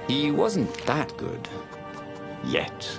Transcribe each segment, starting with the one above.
He wasn't that good. Yet.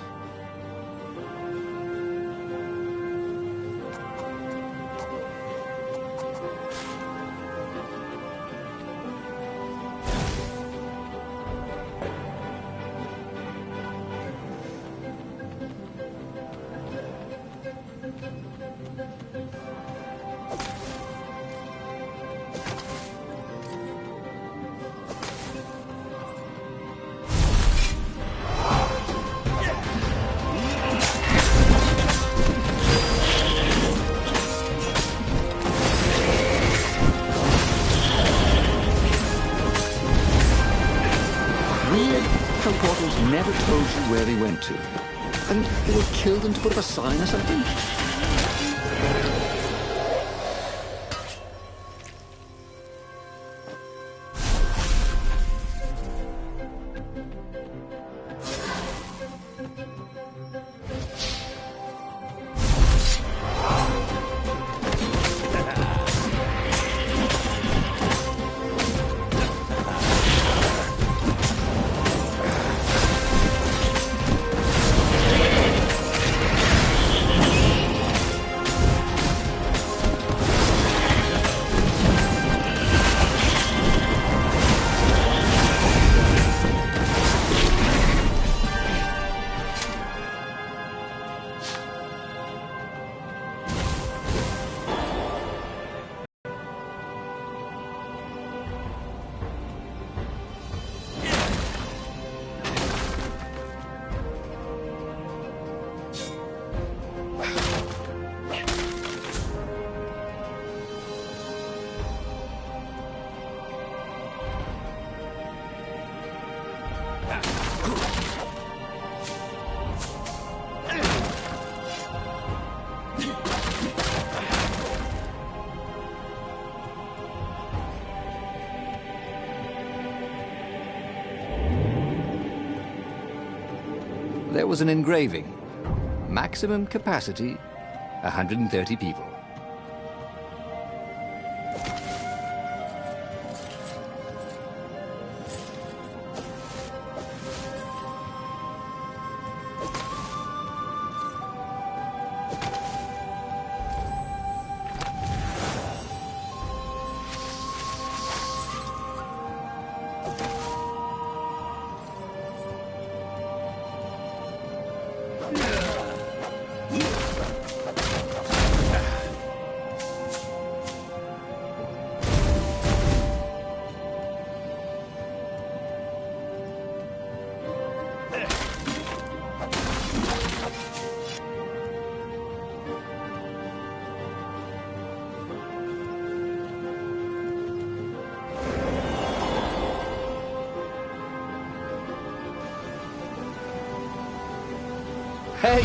Never told you where they went to. And they were killed and to put up a sign or something? There was an engraving. Maximum capacity, 130 people. Hey,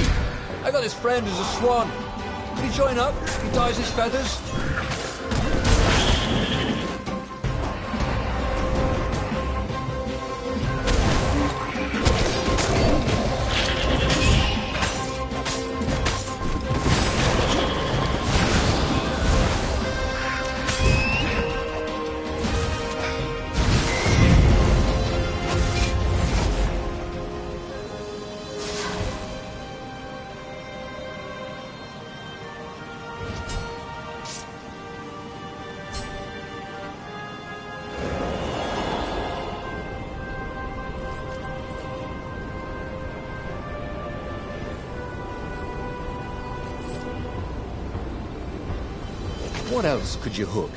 I got this friend who's a swan. Could he join up? He dyes his feathers. What else could you hook?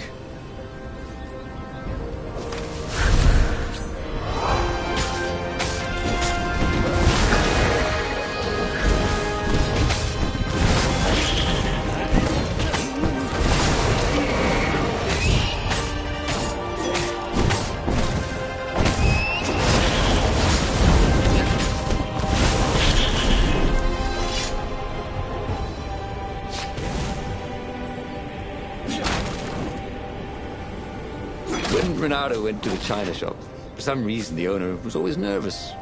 When Ronaldo went to the china shop, for some reason the owner was always nervous.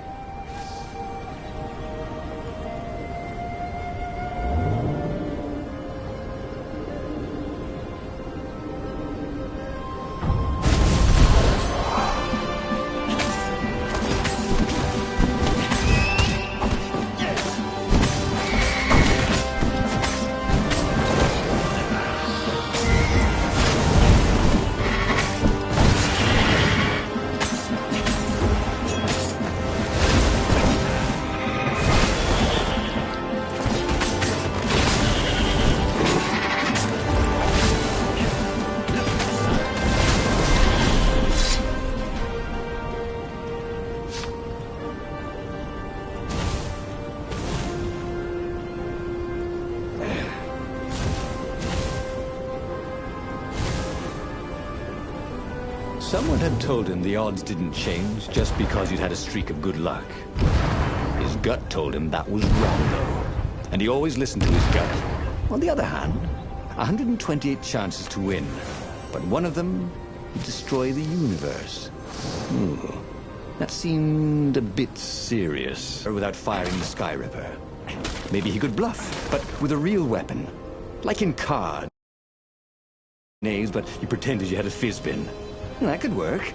Someone had told him the odds didn't change just because you'd had a streak of good luck. His gut told him that was wrong, though. And he always listened to his gut. On the other hand, 128 chances to win. But one of them would destroy the universe. That seemed a bit serious. Or without firing the Sky Ripper. Maybe he could bluff, but with a real weapon. Like in cards. Names, but you pretended you had a fizz-bin. That could work.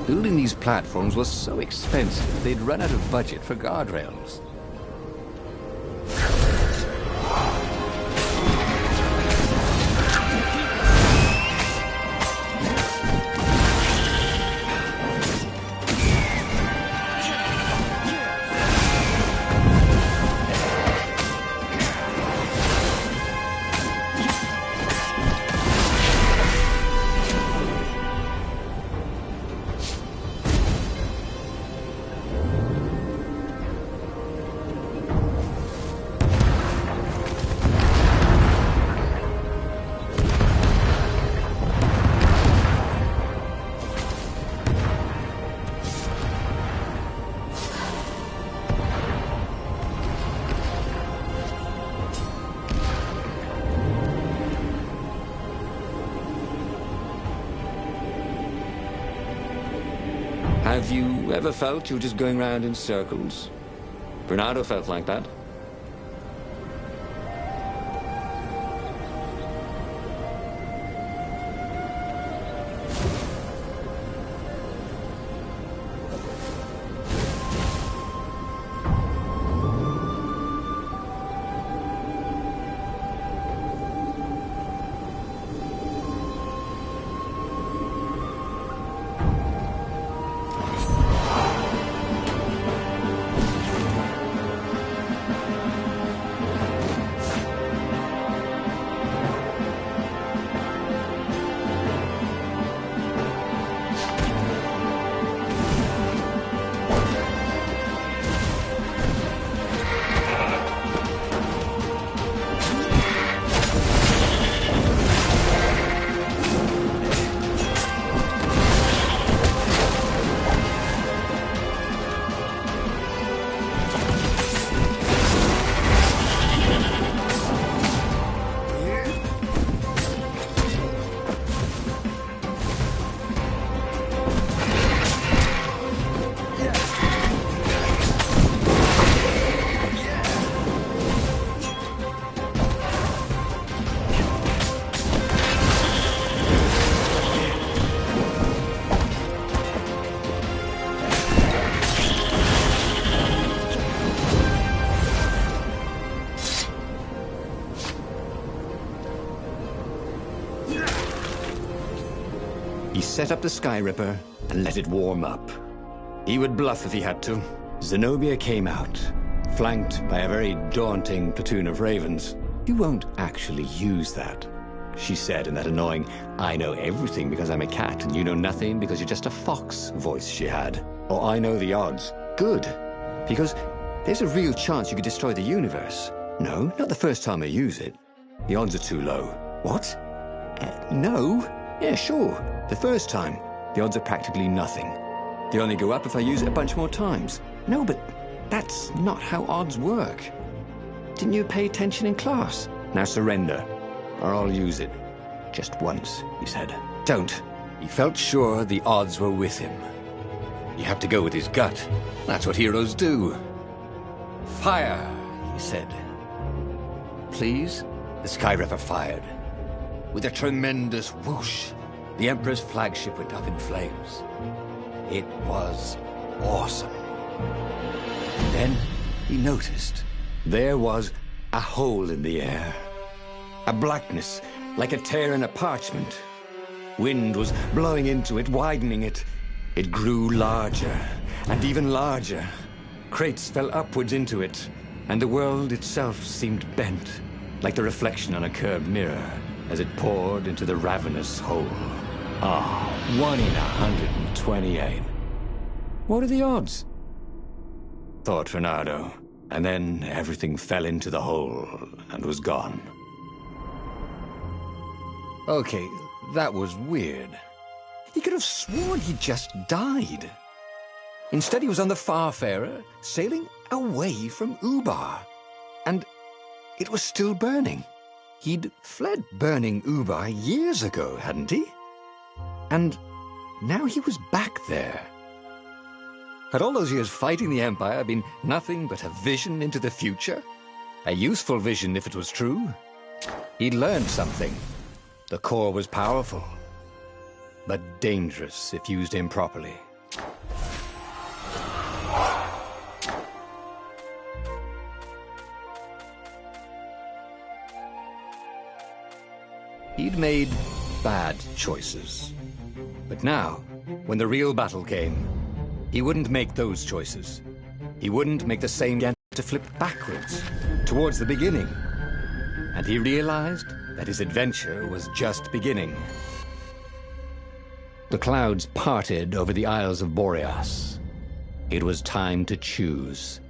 Building these platforms was so expensive, they'd run out of budget for guardrails. Have you ever felt you were just going round in circles? Bernardo felt like that. He set up the Sky Ripper and let it warm up. He would bluff if he had to. Zenobia came out, flanked by a very daunting platoon of ravens. "You won't actually use that," she said in that annoying, "I know everything because I'm a cat and you know nothing because you're just a fox" voice she had. Or "I know the odds." Good, because there's a real chance you could destroy the universe. No, not the first time I use it. The odds are too low. What? No? Yeah, sure. The first time, the odds are practically nothing. They only go up if I use it a bunch more times. No, but that's not how odds work. Didn't you pay attention in class? Now surrender, or I'll use it. Just once, he said. Don't. He felt sure the odds were with him. He had to go with his gut. That's what heroes do. "Fire," he said. "Please?" The Sky Ripper fired. With a tremendous whoosh, the Emperor's flagship went up in flames. It was awesome. Then he noticed There was a hole in the air. A blackness, like a tear in a parchment. Wind was blowing into it, widening it. It grew larger, and even larger. Crates fell upwards into it, and the world itself seemed bent, like the reflection on a curved mirror, as it poured into the ravenous hole. 1 in 128. What are the odds? Thought Bernardo. And then everything fell into the hole and was gone. Okay, that was weird. He could have sworn he just died. Instead, he was on the Farfarer, sailing away from Ubar. And it was still burning. He'd fled burning Ubar years ago, hadn't he? And now he was back there. Had all those years fighting the Empire been nothing but a vision into the future? A useful vision if it was true. He'd learned something. The core was powerful, but dangerous if used improperly. He'd made bad choices. But now, when the real battle came, he wouldn't make those choices. He wouldn't make the same attempt to flip backwards, towards the beginning. And he realized that his adventure was just beginning. The clouds parted over the Isles of Boreas. It was time to choose.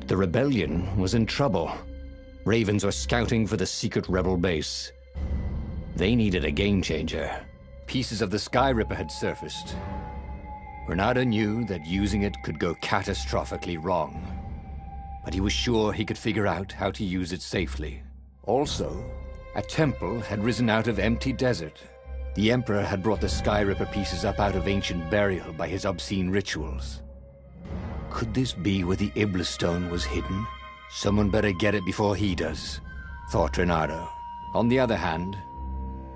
The rebellion was in trouble. Ravens were scouting for the secret rebel base. They needed a game changer. Pieces of the Sky Ripper had surfaced. Bernardo knew that using it could go catastrophically wrong, but he was sure he could figure out how to use it safely. Also, a temple had risen out of empty desert. The Emperor had brought the Sky Ripper pieces up out of ancient burial by his obscene rituals. Could this be where the Iblis stone was hidden? Someone better get it before he does, thought Renato. On the other hand,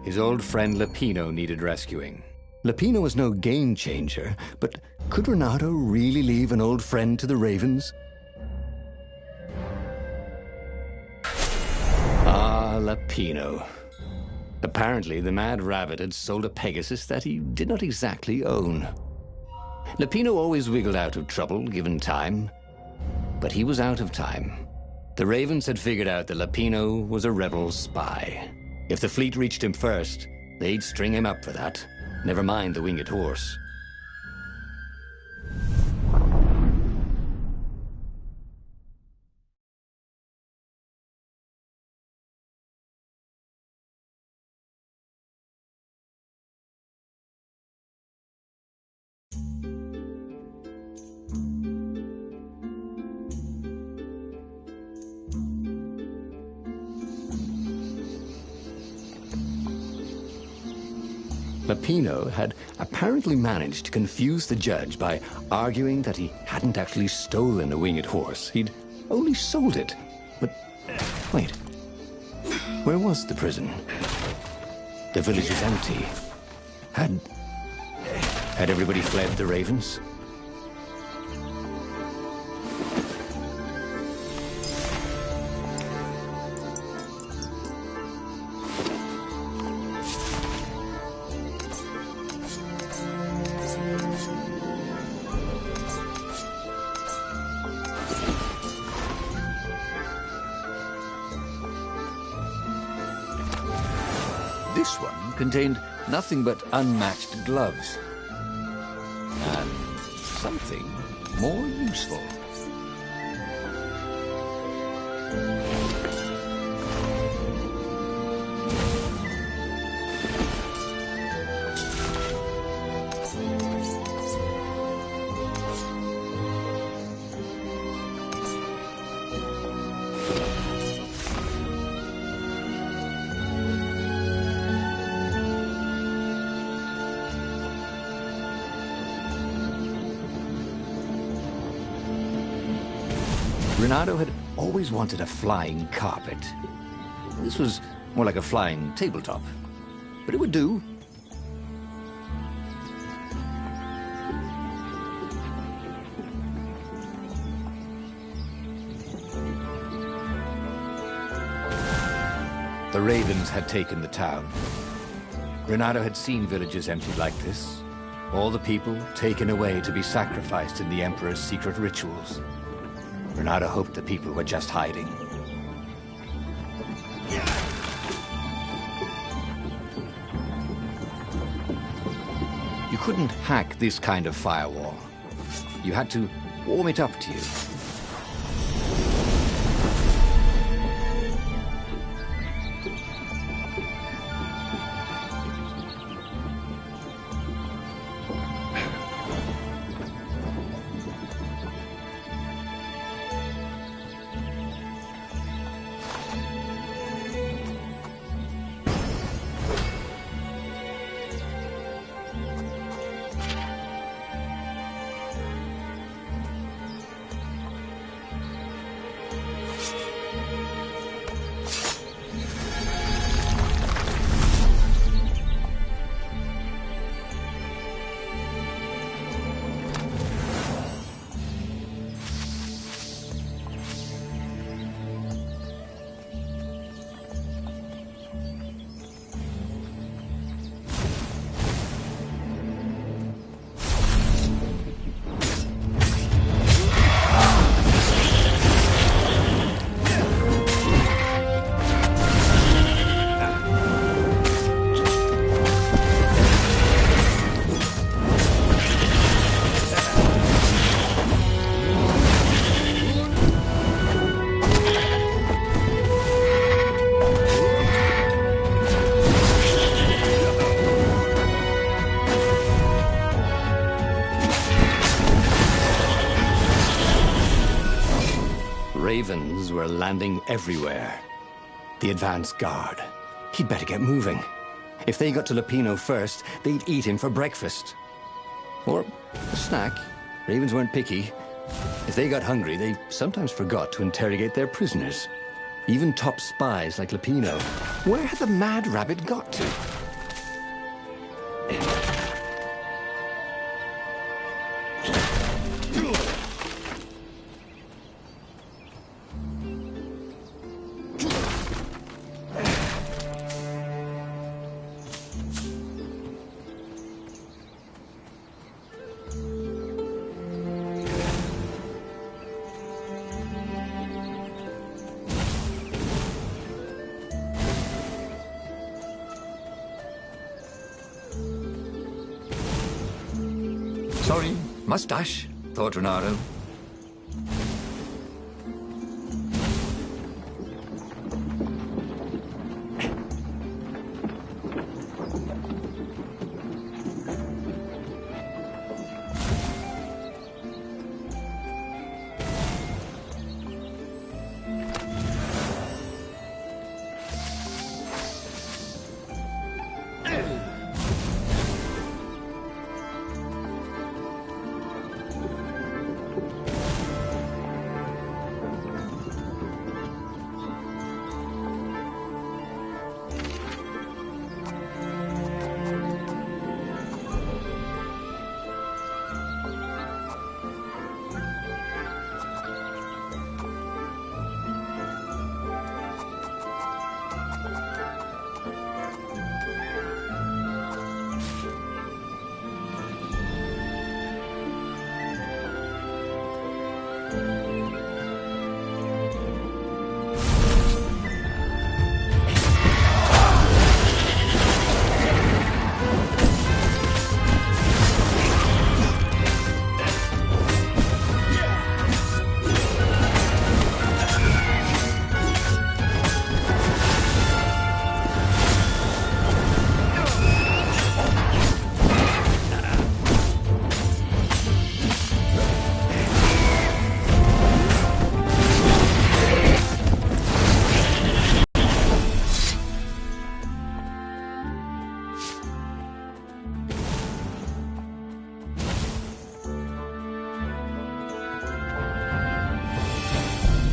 his old friend Lapino needed rescuing. Lapino was no game changer, but could Renato really leave an old friend to the Ravens? Ah, Lapino. Apparently, the Mad Rabbit had sold a Pegasus that he did not exactly own. Lapino always wiggled out of trouble, given time. But he was out of time. The Ravens had figured out that Lapino was a rebel spy. If the fleet reached him first, they'd string him up for that. Never mind the winged horse. Lapino had apparently managed to confuse the judge by arguing that he hadn't actually stolen a winged horse. He'd only sold it. But wait, where was the prison? The village is empty. Had everybody fled the Ravens? This one contained nothing but unmatched gloves. And something more useful. Renato had always wanted a flying carpet. This was more like a flying tabletop, but it would do. The Ravens had taken the town. Renato had seen villages emptied like this. All the people taken away to be sacrificed in the Emperor's secret rituals. Renato hoped the people were just hiding. You couldn't hack this kind of firewall. You had to warm it up to you. Ravens were landing everywhere. The advance guard. He'd better get moving. If they got to Lupino first, they'd eat him for breakfast. Or a snack. Ravens weren't picky. If they got hungry, they sometimes forgot to interrogate their prisoners. Even top spies like Lupino. Where had the mad rabbit got to? Sorry, mustache, thought Renato.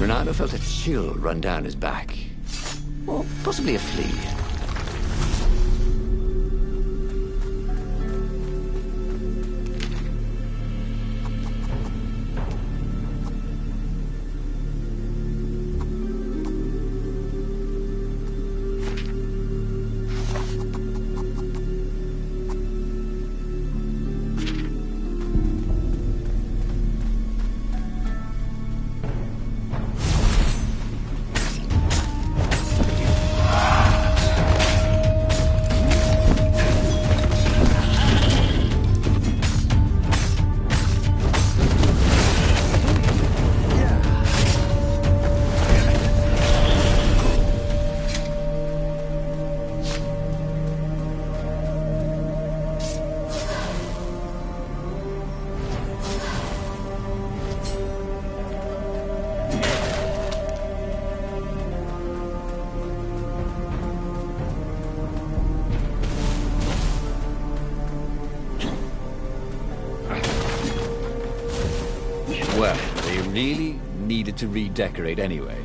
Renato felt a chill run down his back. Or possibly a flea. Well, they really needed to redecorate anyway.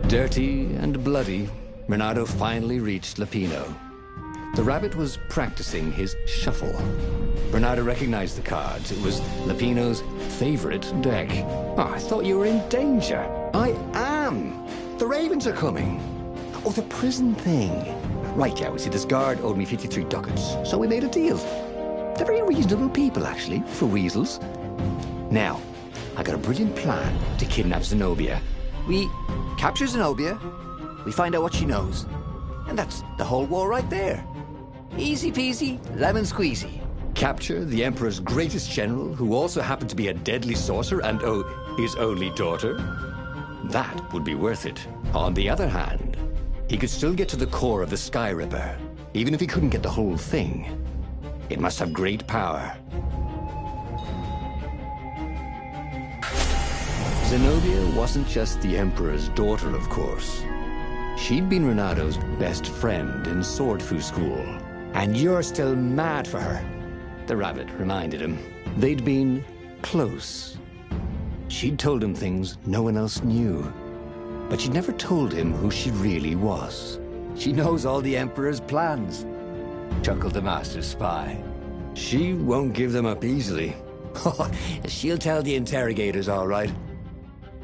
Dirty and bloody, Renato finally reached Lupino. The rabbit was practicing his shuffle. Renato recognized the cards. It was Lupino's favorite deck. Oh, I thought you were in danger. I am! The ravens are coming. Oh, the prison thing. Right, yeah, we see this guard owed me 53 ducats, so we made a deal. They're very reasonable people, actually, for weasels. Now, I got a brilliant plan to kidnap Zenobia. We capture Zenobia, we find out what she knows, and that's the whole war right there. Easy peasy, lemon squeezy. Capture the Emperor's greatest general, who also happened to be a deadly sorcerer and, oh, his only daughter? That would be worth it. On the other hand, he could still get to the core of the Sky Ripper, even if he couldn't get the whole thing. It must have great power. Zenobia wasn't just the Emperor's daughter, of course. She'd been Renado's best friend in Sword Fu school. And you're still mad for her. The rabbit reminded him. They'd been close. She'd told him things no one else knew. But she'd never told him who she really was. She knows all the Emperor's plans, chuckled the Master Spy. She won't give them up easily. She'll tell the interrogators, all right,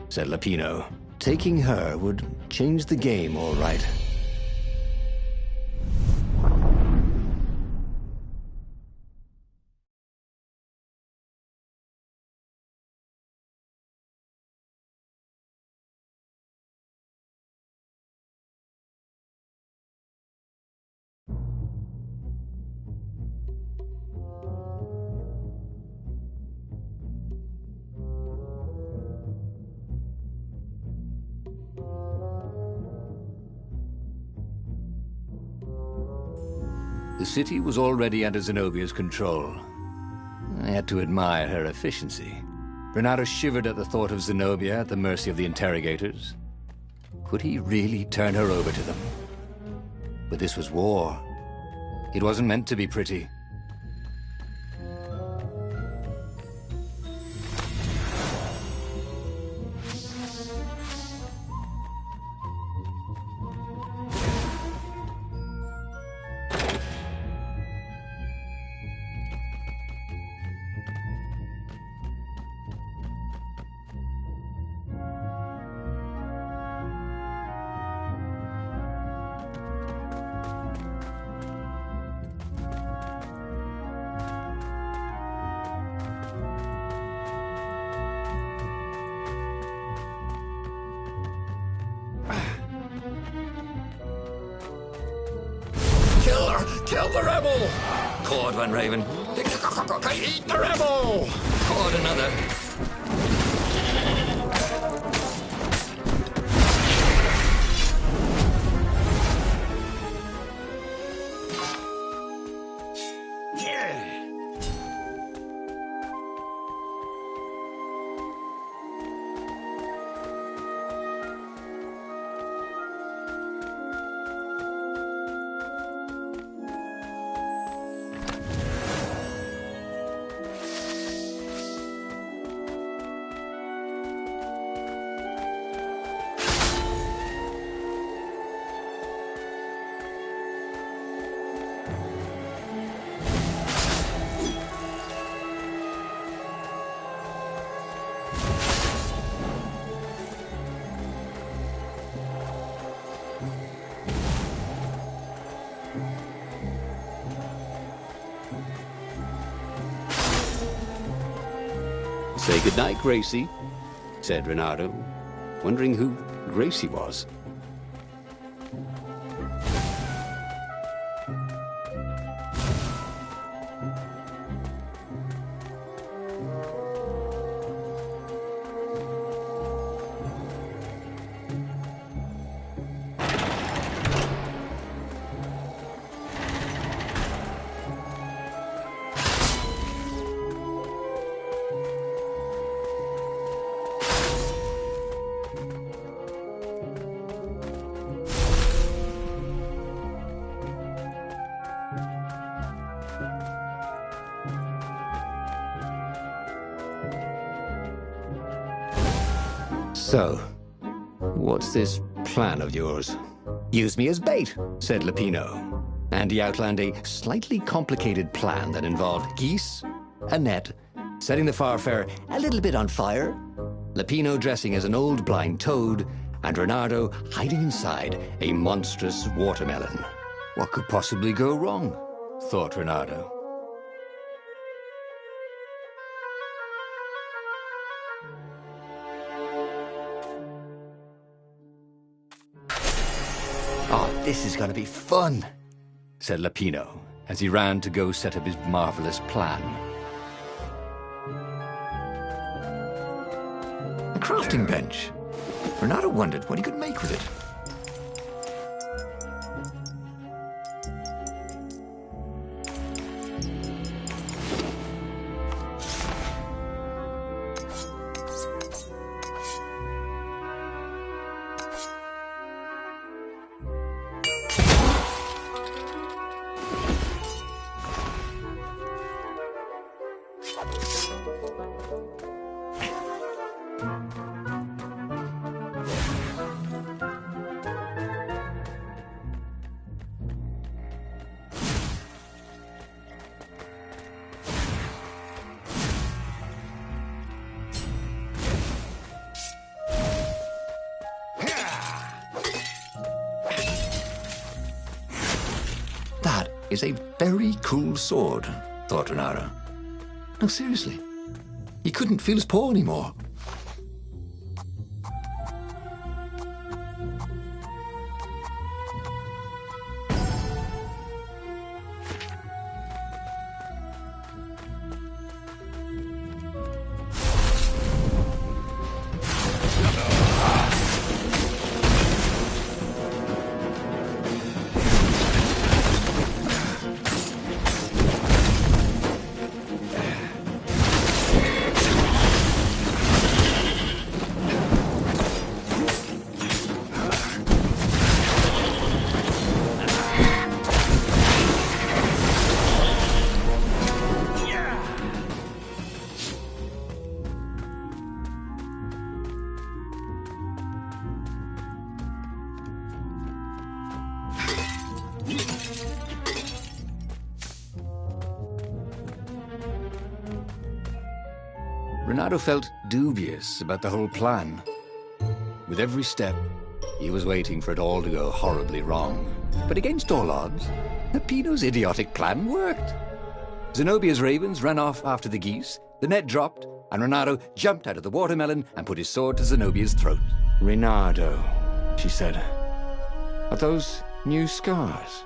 said Lapino. Taking her would change the game, all right. The city was already under Zenobia's control. I had to admire her efficiency. Renato shivered at the thought of Zenobia at the mercy of the interrogators. Could he really turn her over to them? But this was war. It wasn't meant to be pretty. Kill the rebel! Caught one, Raven. Eat the rebel! Caught another. Say goodnight, Gracie, said Renato, wondering who Gracie was. So, what's this plan of yours? Use me as bait. Said Lapino, and he outlined a slightly complicated plan that involved geese, a net, setting the Farfarer a little bit on fire, Lapino dressing as an old blind toad, and Renato hiding inside a monstrous watermelon. What could possibly go wrong? Thought Renato. Oh, this is gonna be fun, said Lapino as he ran to go set up his marvelous plan. A crafting bench. Renato wondered what he could make with it. is a very cool sword, thought Renato. No, seriously. He couldn't feel his paw anymore. Renato felt dubious about the whole plan. With every step, he was waiting for it all to go horribly wrong. But against all odds, Peppino's idiotic plan worked. Zenobia's ravens ran off after the geese, the net dropped, and Renato jumped out of the watermelon and put his sword to Zenobia's throat. "Renato," she said, "are those new scars?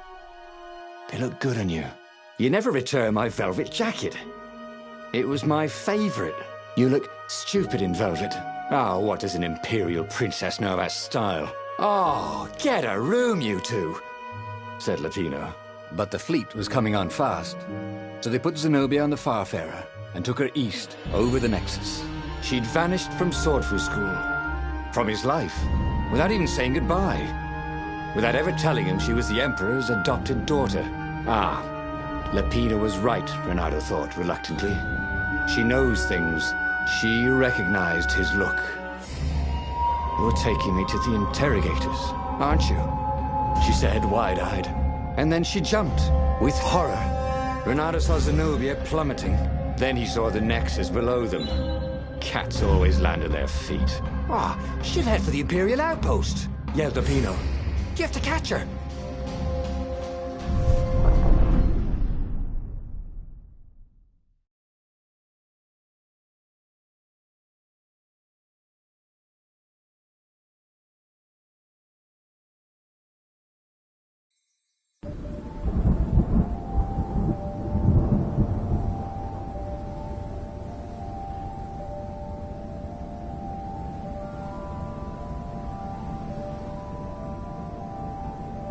They look good on you. You never returned my velvet jacket. It was my favorite. You look stupid in velvet. Oh, what does an imperial princess know about style? Oh, get a room, you two," said Leppino. But the fleet was coming on fast, so they put Zenobia on the Farfarer and took her east, over the Nexus. She'd vanished from Swordfu School, from his life, without even saying goodbye, without ever telling him she was the Emperor's adopted daughter. Ah, Leppino was right, Renato thought reluctantly. She knows things. She recognized his look. "You're taking me to the interrogators, aren't you?" she said, wide-eyed. And then she jumped, with horror. Renato saw Zenobia plummeting. Then he saw the Nexus below them. Cats always land on their feet. "Ah, she'll head for the Imperial outpost," yelled Leppino. "You have to catch her."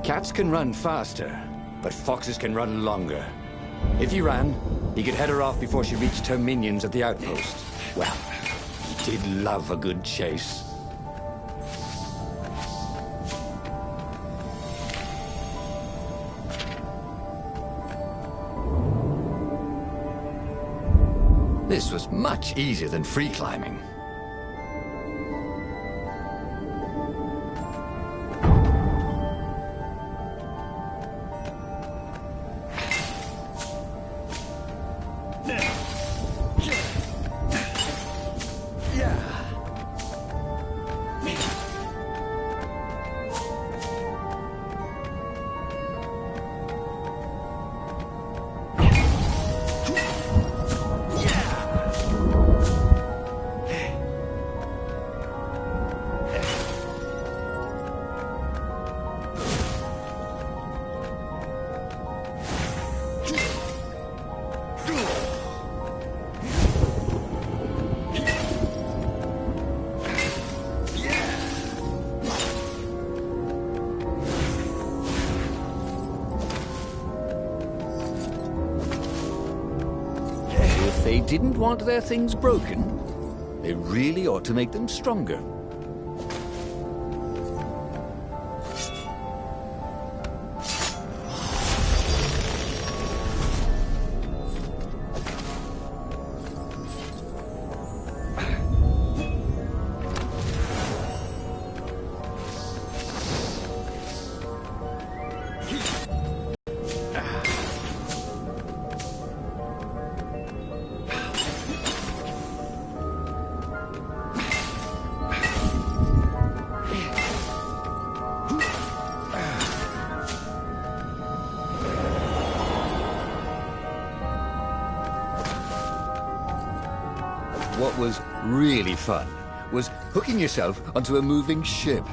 Cats can run faster, but foxes can run longer. If he ran, he could head her off before she reached her minions at the outpost. Well, he did love a good chase. This was much easier than free climbing. If they didn't want their things broken, they really ought to make them stronger. what was really fun was hooking yourself onto a moving ship.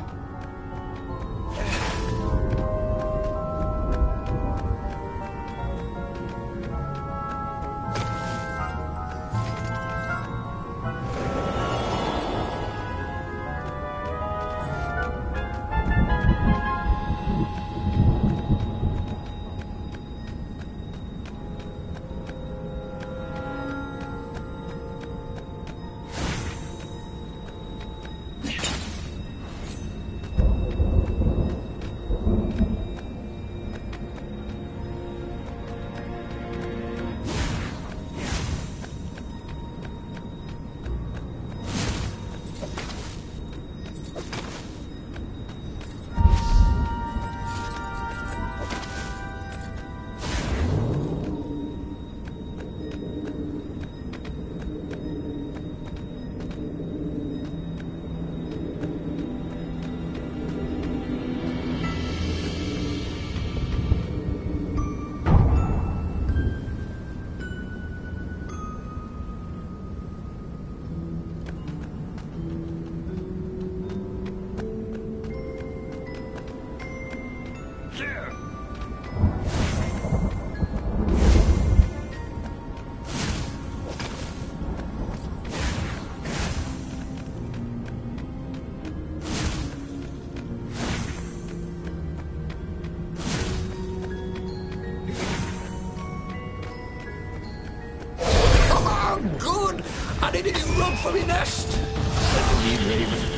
Good! I needed you run for me nest! Me, Raven.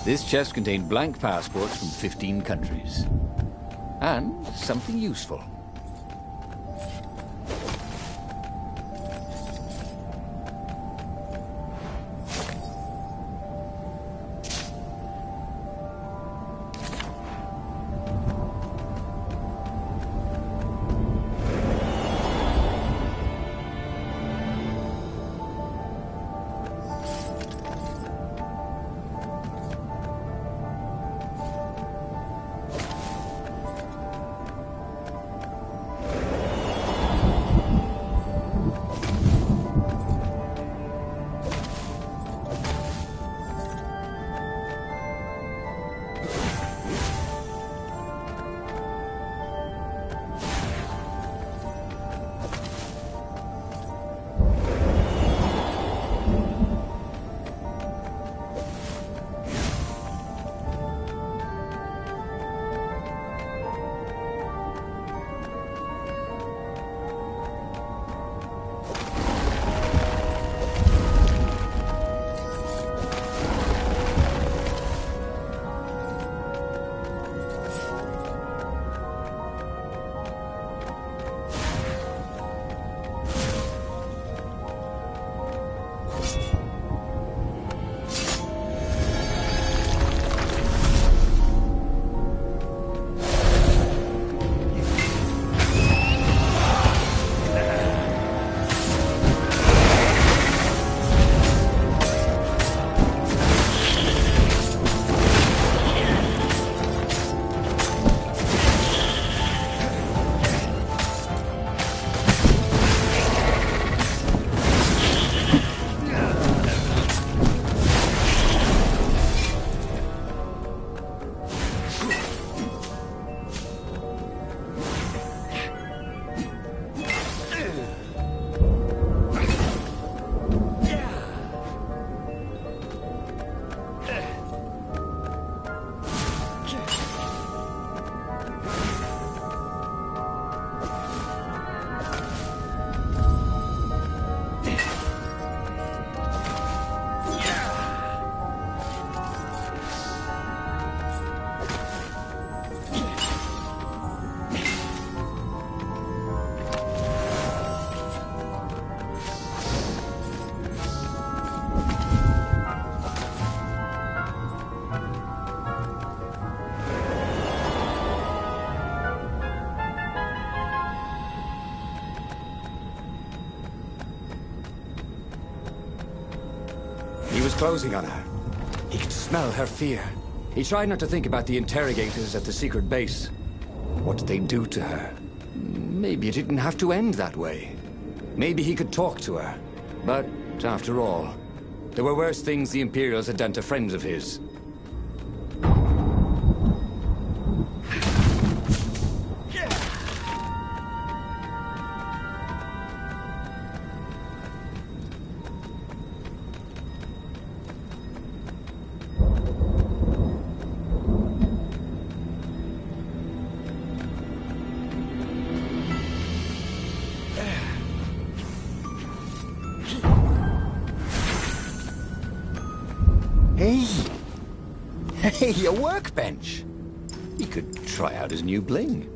This chest contained blank passports from 15 countries. And something useful. closing on her. He could smell her fear. He tried not to think about the interrogators at the secret base. What did they do to her? Maybe it didn't have to end that way. Maybe he could talk to her. But, after all, there were worse things the Imperials had done to friends of his. Hey, a workbench! He could try out his new bling.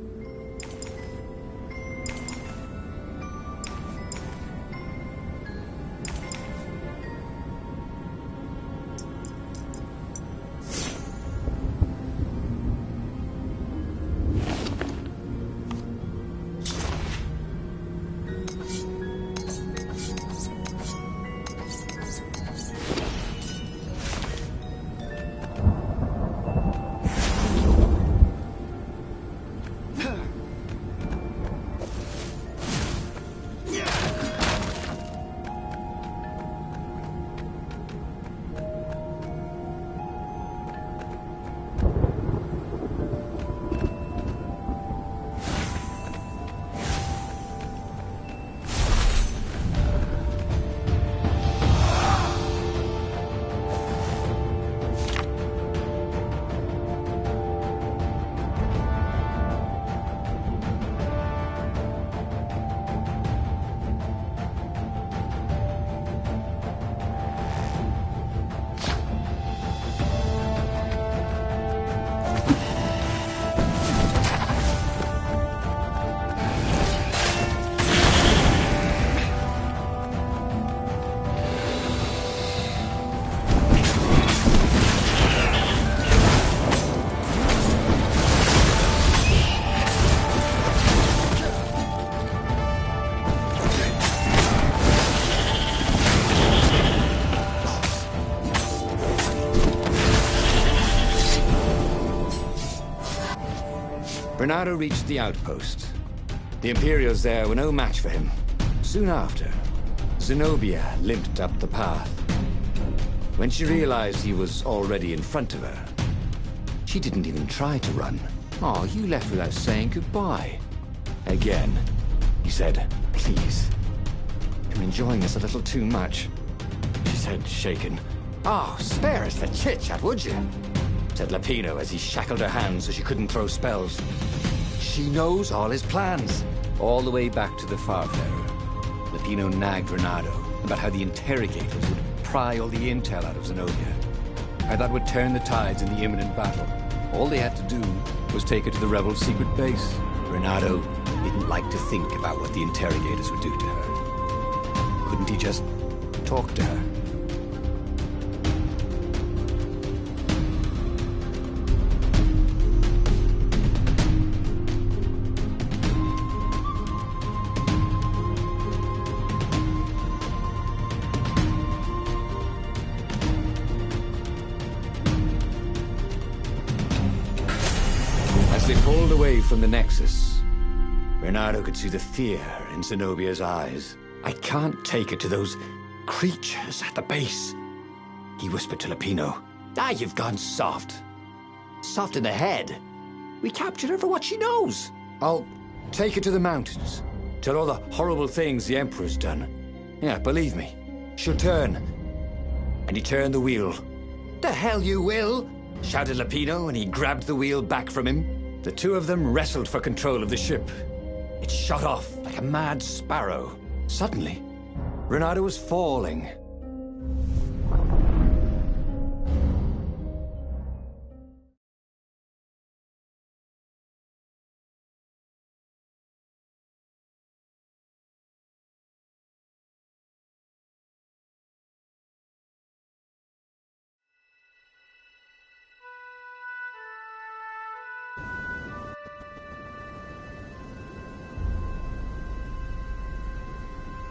Bernardo reached the outpost. The Imperials there were no match for him. Soon after, Zenobia limped up the path. When she realized he was already in front of her, she didn't even try to run. Oh, you left without saying goodbye. Again, he said, "Please, I'm enjoying this a little too much," she said, shaken. Oh, spare us the chit-chat, would you? Said Lapino as he shackled her hands so she couldn't throw spells. She knows all his plans. All the way back to the Farfarer, Lapino nagged Renato about how the interrogators would pry all the intel out of Zenobia. How that would turn the tides in the imminent battle. All they had to do was take her to the rebel secret base. Renato didn't like to think about what the interrogators would do to her. Couldn't he just talk to her? As they pulled away from the Nexus, Bernardo could see the fear in Zenobia's eyes. "I can't take her to those creatures at the base," he whispered to Lapino. Ah, you've gone soft. Soft in the head. We captured her for what she knows. "I'll take her to the mountains. Tell all the horrible things the Emperor's done. Yeah, believe me, she'll turn." And he turned the wheel. The hell you will! Shouted Lapino, and he grabbed the wheel back from him. The two of them wrestled for control of the ship. It shot off like a mad sparrow. Suddenly, Renato was falling.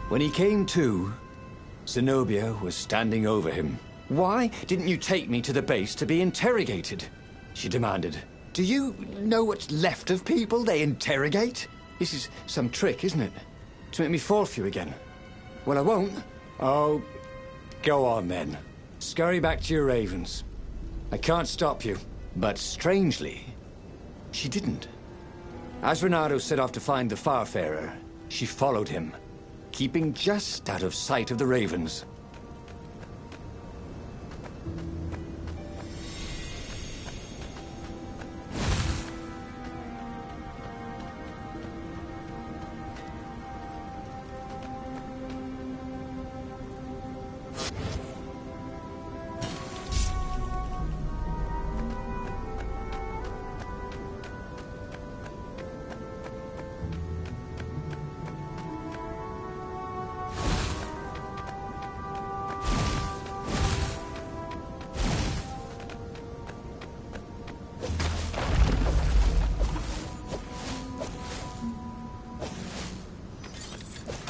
When he came to, Zenobia was standing over him. Why didn't you take me to the base to be interrogated? She demanded. Do you know what's left of people they interrogate? This is some trick, isn't it? To make me fall for you again. Well, I won't. Oh, go on then. Scurry back to your ravens. I can't stop you. But strangely, she didn't. As Renato set off to find the Farfarer, she followed him, keeping just out of sight of the ravens.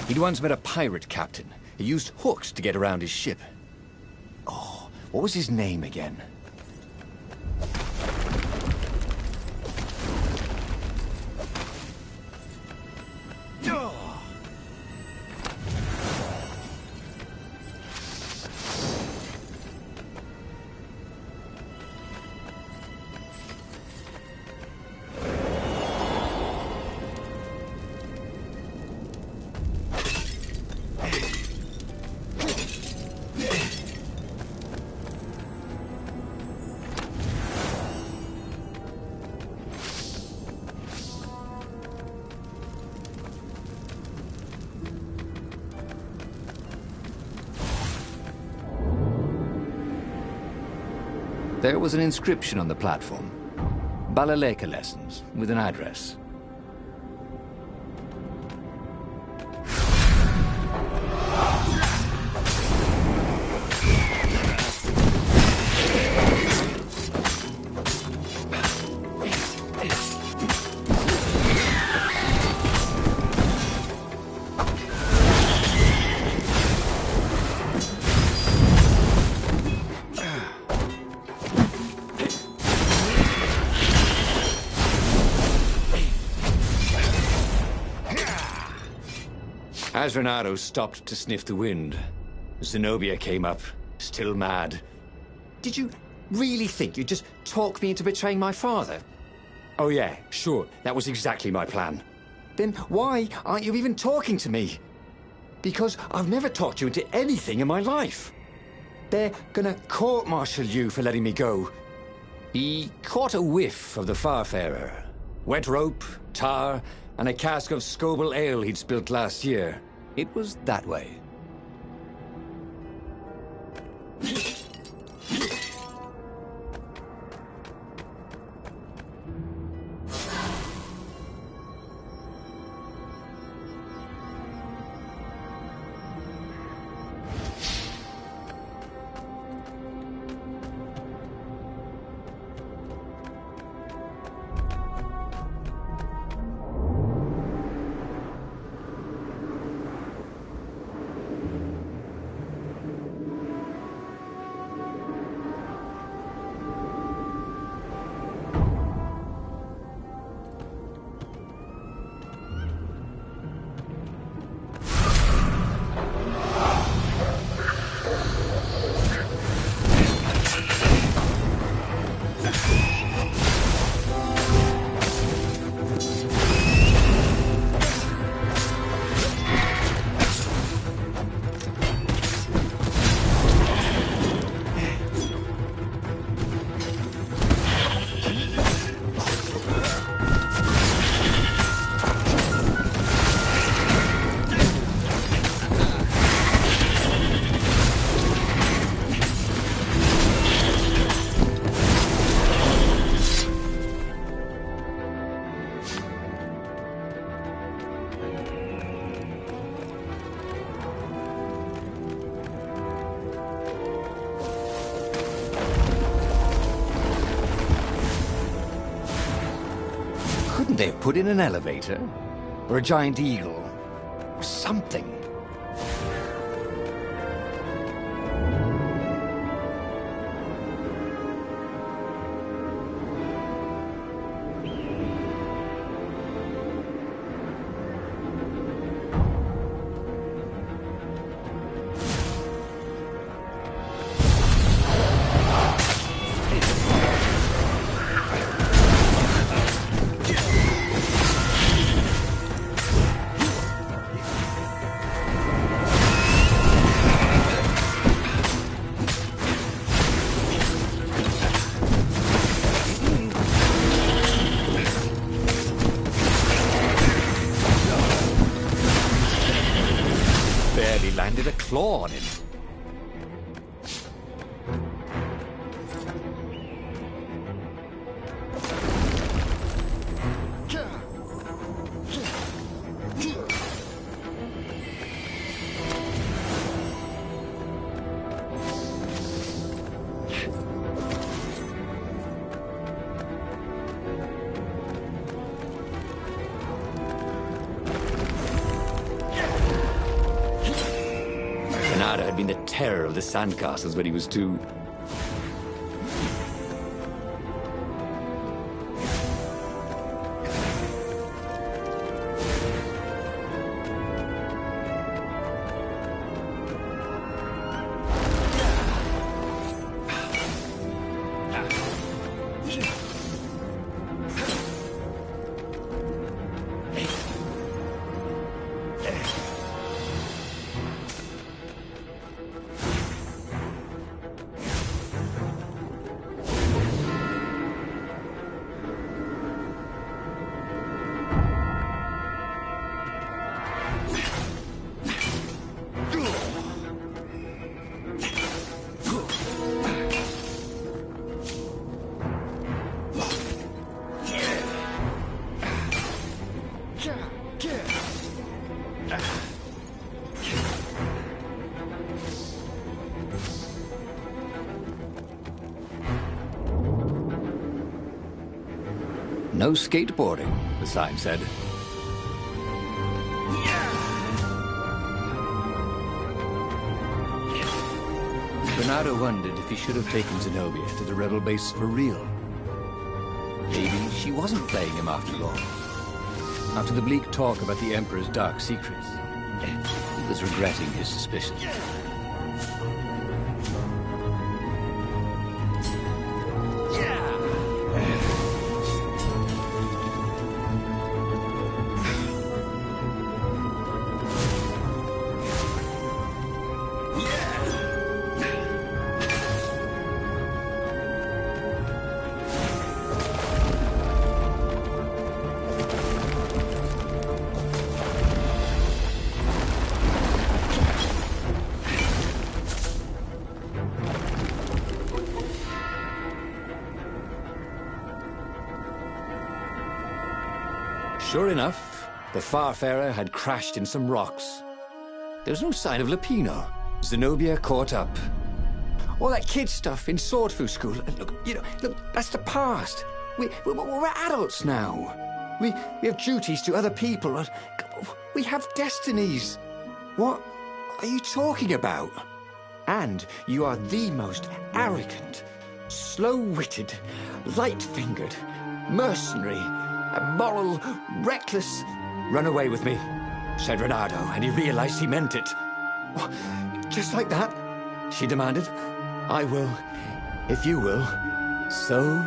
He'd once met a pirate captain. He used hooks to get around his ship. Oh, what was his name again? There was an inscription on the platform. Balaleka lessons, with an address. As Renato stopped to sniff the wind, Zenobia came up, still mad. Did you really think you'd just talk me into betraying my father? Oh yeah, sure, that was exactly my plan. Then why aren't you even talking to me? Because I've never talked you into anything in my life. They're gonna court-martial you for letting me go. He caught a whiff of the Farfarer. Wet rope, tar, and a cask of Scobel ale he'd spilt last year. It was that way. Couldn't they have put in an elevator? Or a giant eagle? Or something? claw on him. Renata had been the terror of the sandcastles when he was 2. No skateboarding, the sign said. Bernardo wondered if he should have taken Zenobia to the rebel base for real. Maybe she wasn't playing him after all. After the bleak talk about the Emperor's dark secrets, he was regretting his suspicions. Sure enough, the Farfarer had crashed in some rocks. There was no sign of Lupino. Zenobia caught up. All that kid stuff in Swordfu school. Look, that's the past. We're adults now. We have duties to other people. We have destinies. What are you talking about? And you are the most arrogant, slow-witted, light-fingered, mercenary, immoral, reckless. Run away with me, said Renato, and he realized he meant it. What? Just like that? She demanded. I will, if you will. So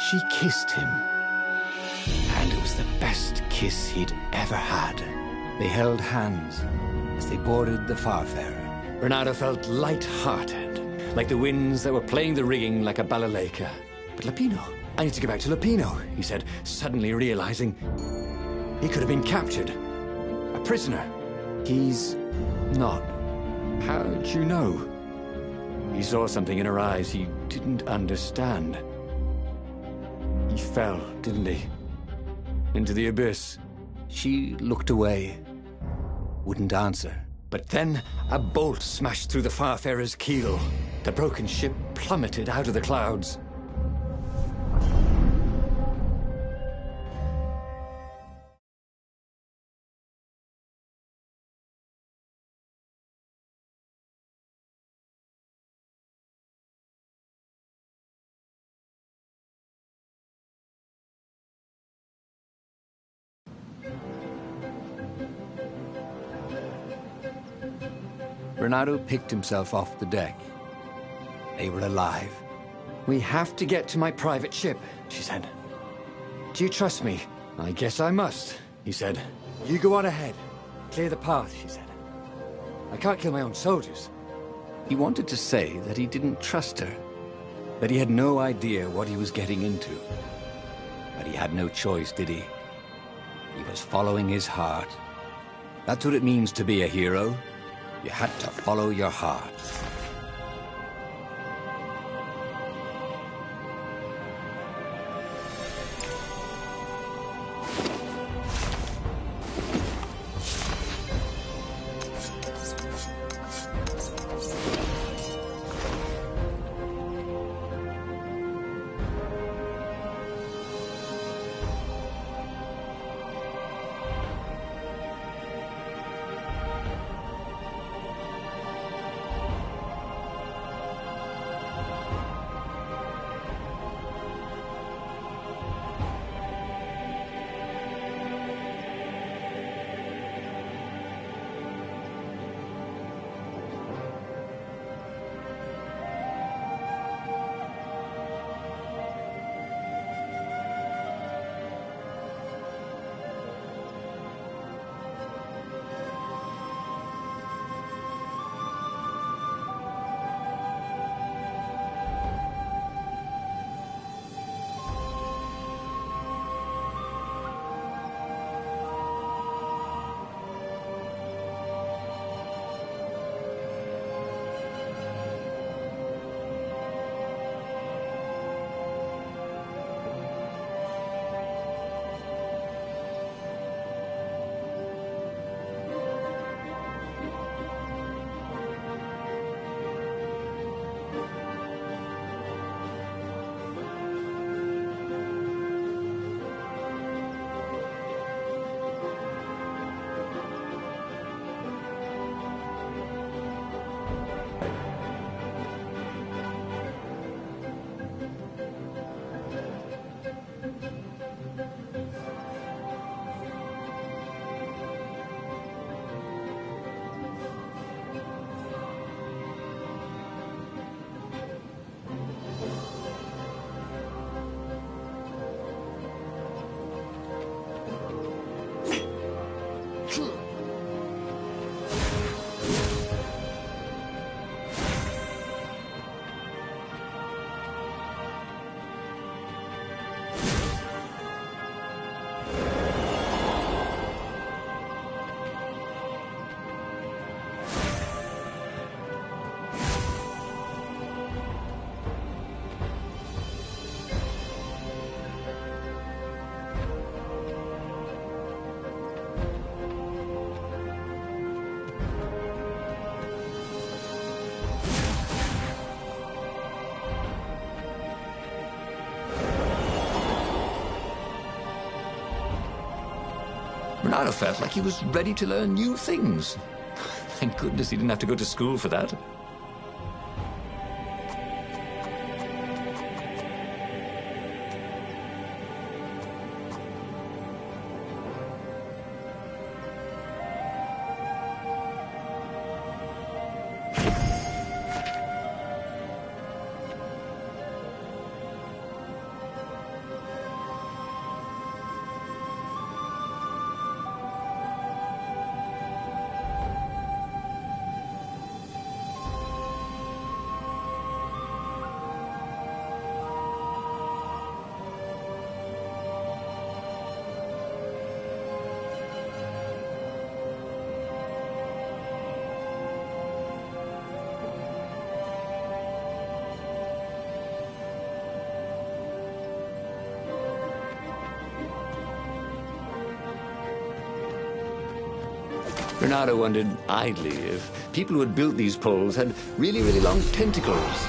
she kissed him. And it was the best kiss he'd ever had. They held hands as they boarded the Farfarer. Renato felt light-hearted, like the winds that were playing the rigging like a balalaika. But Lupino, I need to get back to Lupino, he said, suddenly realizing he could have been captured. A prisoner. He's not. How'd you know? He saw something in her eyes he didn't understand. He fell, didn't he? Into the abyss. She looked away, wouldn't answer. But then a bolt smashed through the Farfarer's keel. The broken ship plummeted out of the clouds. Renato picked himself off the deck. They were alive. We have to get to my private ship, she said. Do you trust me? I guess I must, he said. You go on ahead. Clear the path, she said. I can't kill my own soldiers. He wanted to say that he didn't trust her, that he had no idea what he was getting into. But he had no choice, did he? He was following his heart. That's what it means to be a hero. You had to follow your heart. Bernardo felt like he was ready to learn new things. Thank goodness he didn't have to go to school for that. Bernardo wondered idly if people who had built these poles had really, really long tentacles.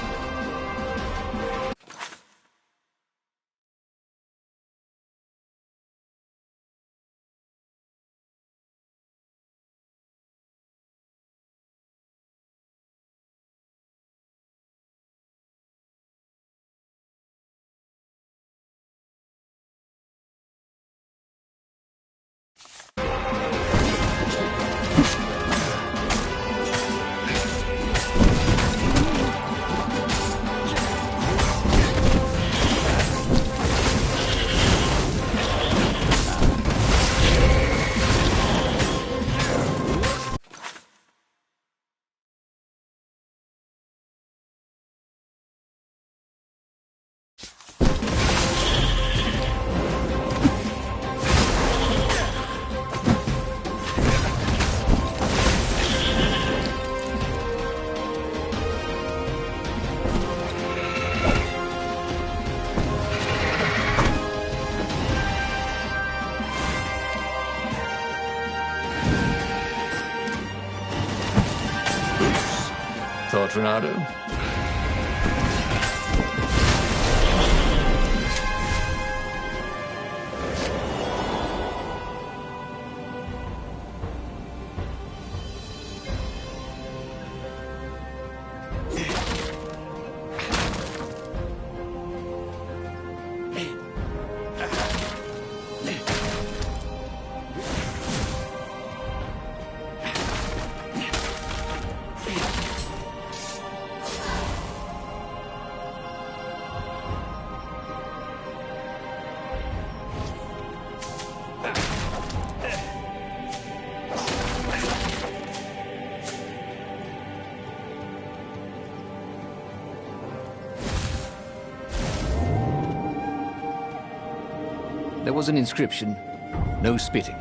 Renato? There was an inscription, no spitting.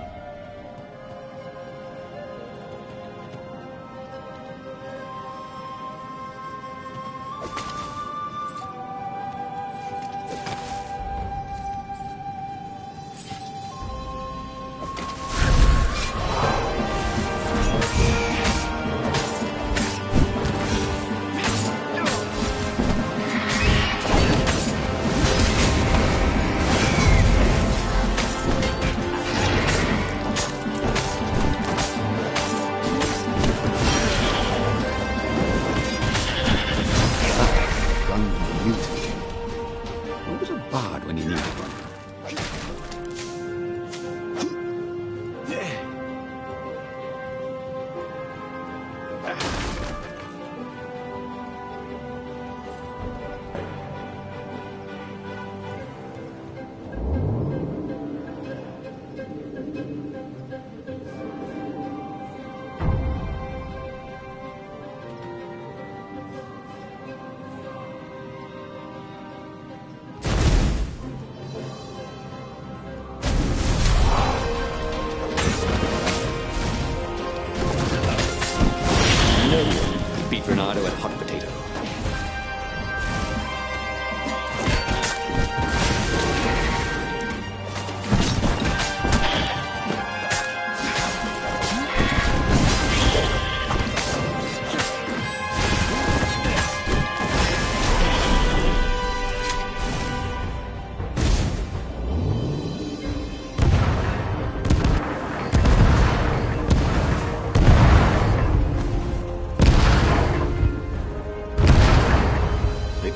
Beat Renato at hot potato.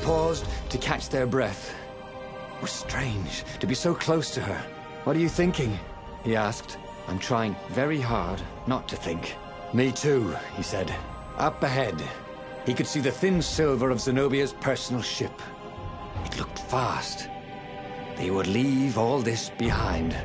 Paused to catch their breath. It was strange to be so close to her. "What are you thinking?" he asked. "I'm trying very hard not to think." "Me too," he said. Up ahead, he could see the thin silver of Zenobia's personal ship. It looked fast. They would leave all this behind.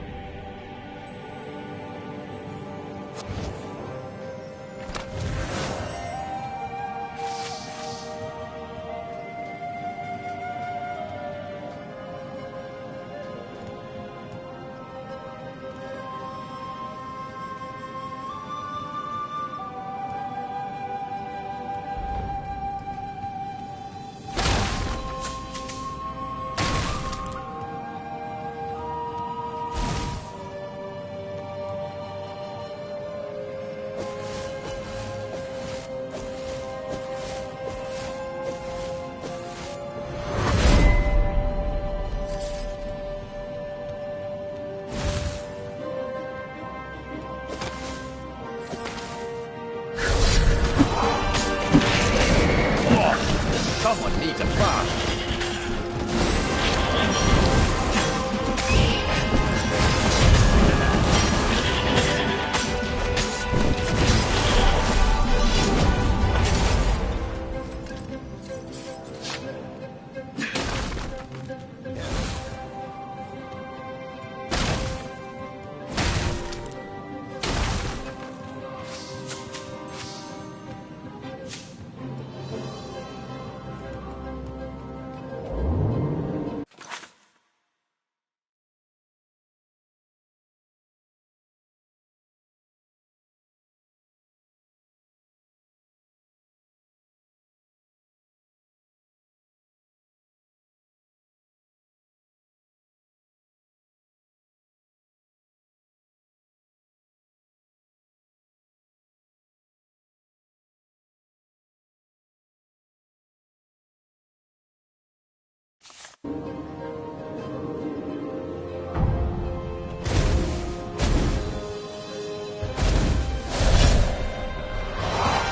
Someone needs a plan.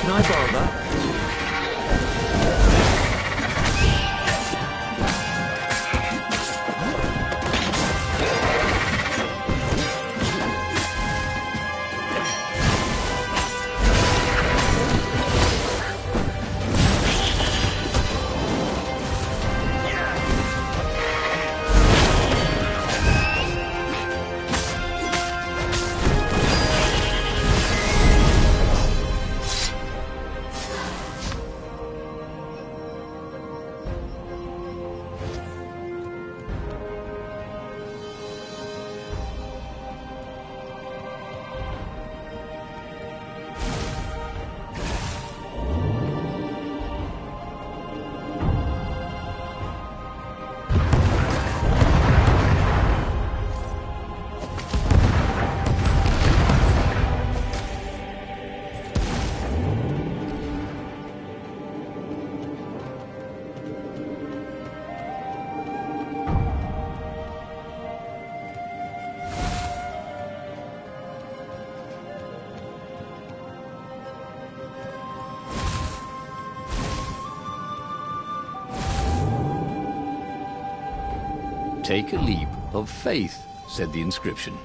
Can I borrow that? Take a leap of faith, said the inscription.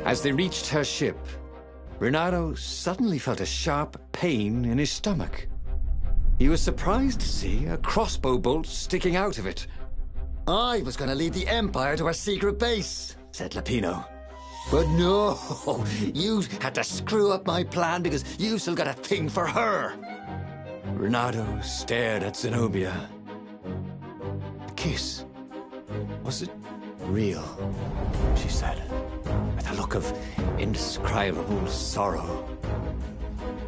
As they reached her ship, Renato suddenly felt a sharp pain in his stomach. He was surprised to see a crossbow bolt sticking out of it. I was going to lead the Empire to our secret base, said Lapino. But no, you had to screw up my plan because you still got a thing for her. Renato stared at Zenobia. The kiss. Was it real? She said, with a look of indescribable sorrow.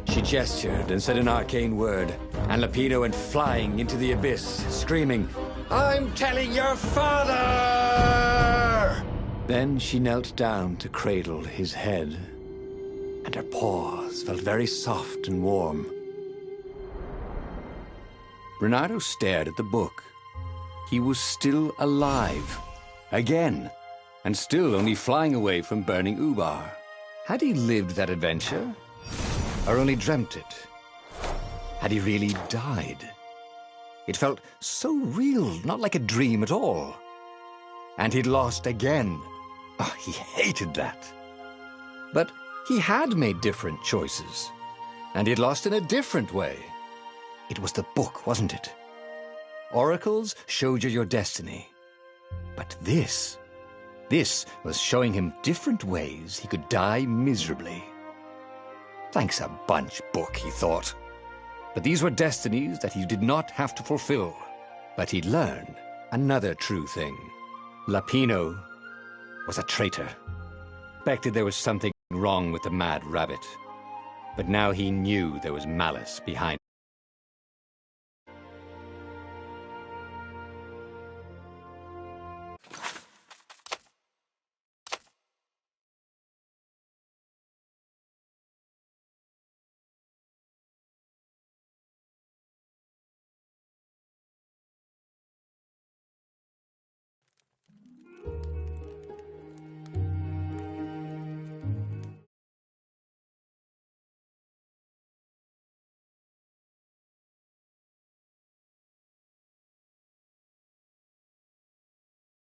She gestured and said an arcane word, and Lapino went flying into the abyss, screaming, "I'm telling your father!" Then she knelt down to cradle his head, and her paws felt very soft and warm. Renato stared at the book. He was still alive. Again. And still only flying away from burning Ubar. Had he lived that adventure? Or only dreamt it? Had he really died? It felt so real, not like a dream at all. And he'd lost again. Oh, he hated that. But he had made different choices. And he'd lost in a different way. It was the book, wasn't it? Oracles showed you your destiny. But this was showing him different ways he could die miserably. Thanks a bunch, book, he thought. But these were destinies that he did not have to fulfill. But he'd learned another true thing. Lapino was a traitor. Suspected there was something wrong with the mad rabbit. But now he knew there was malice behind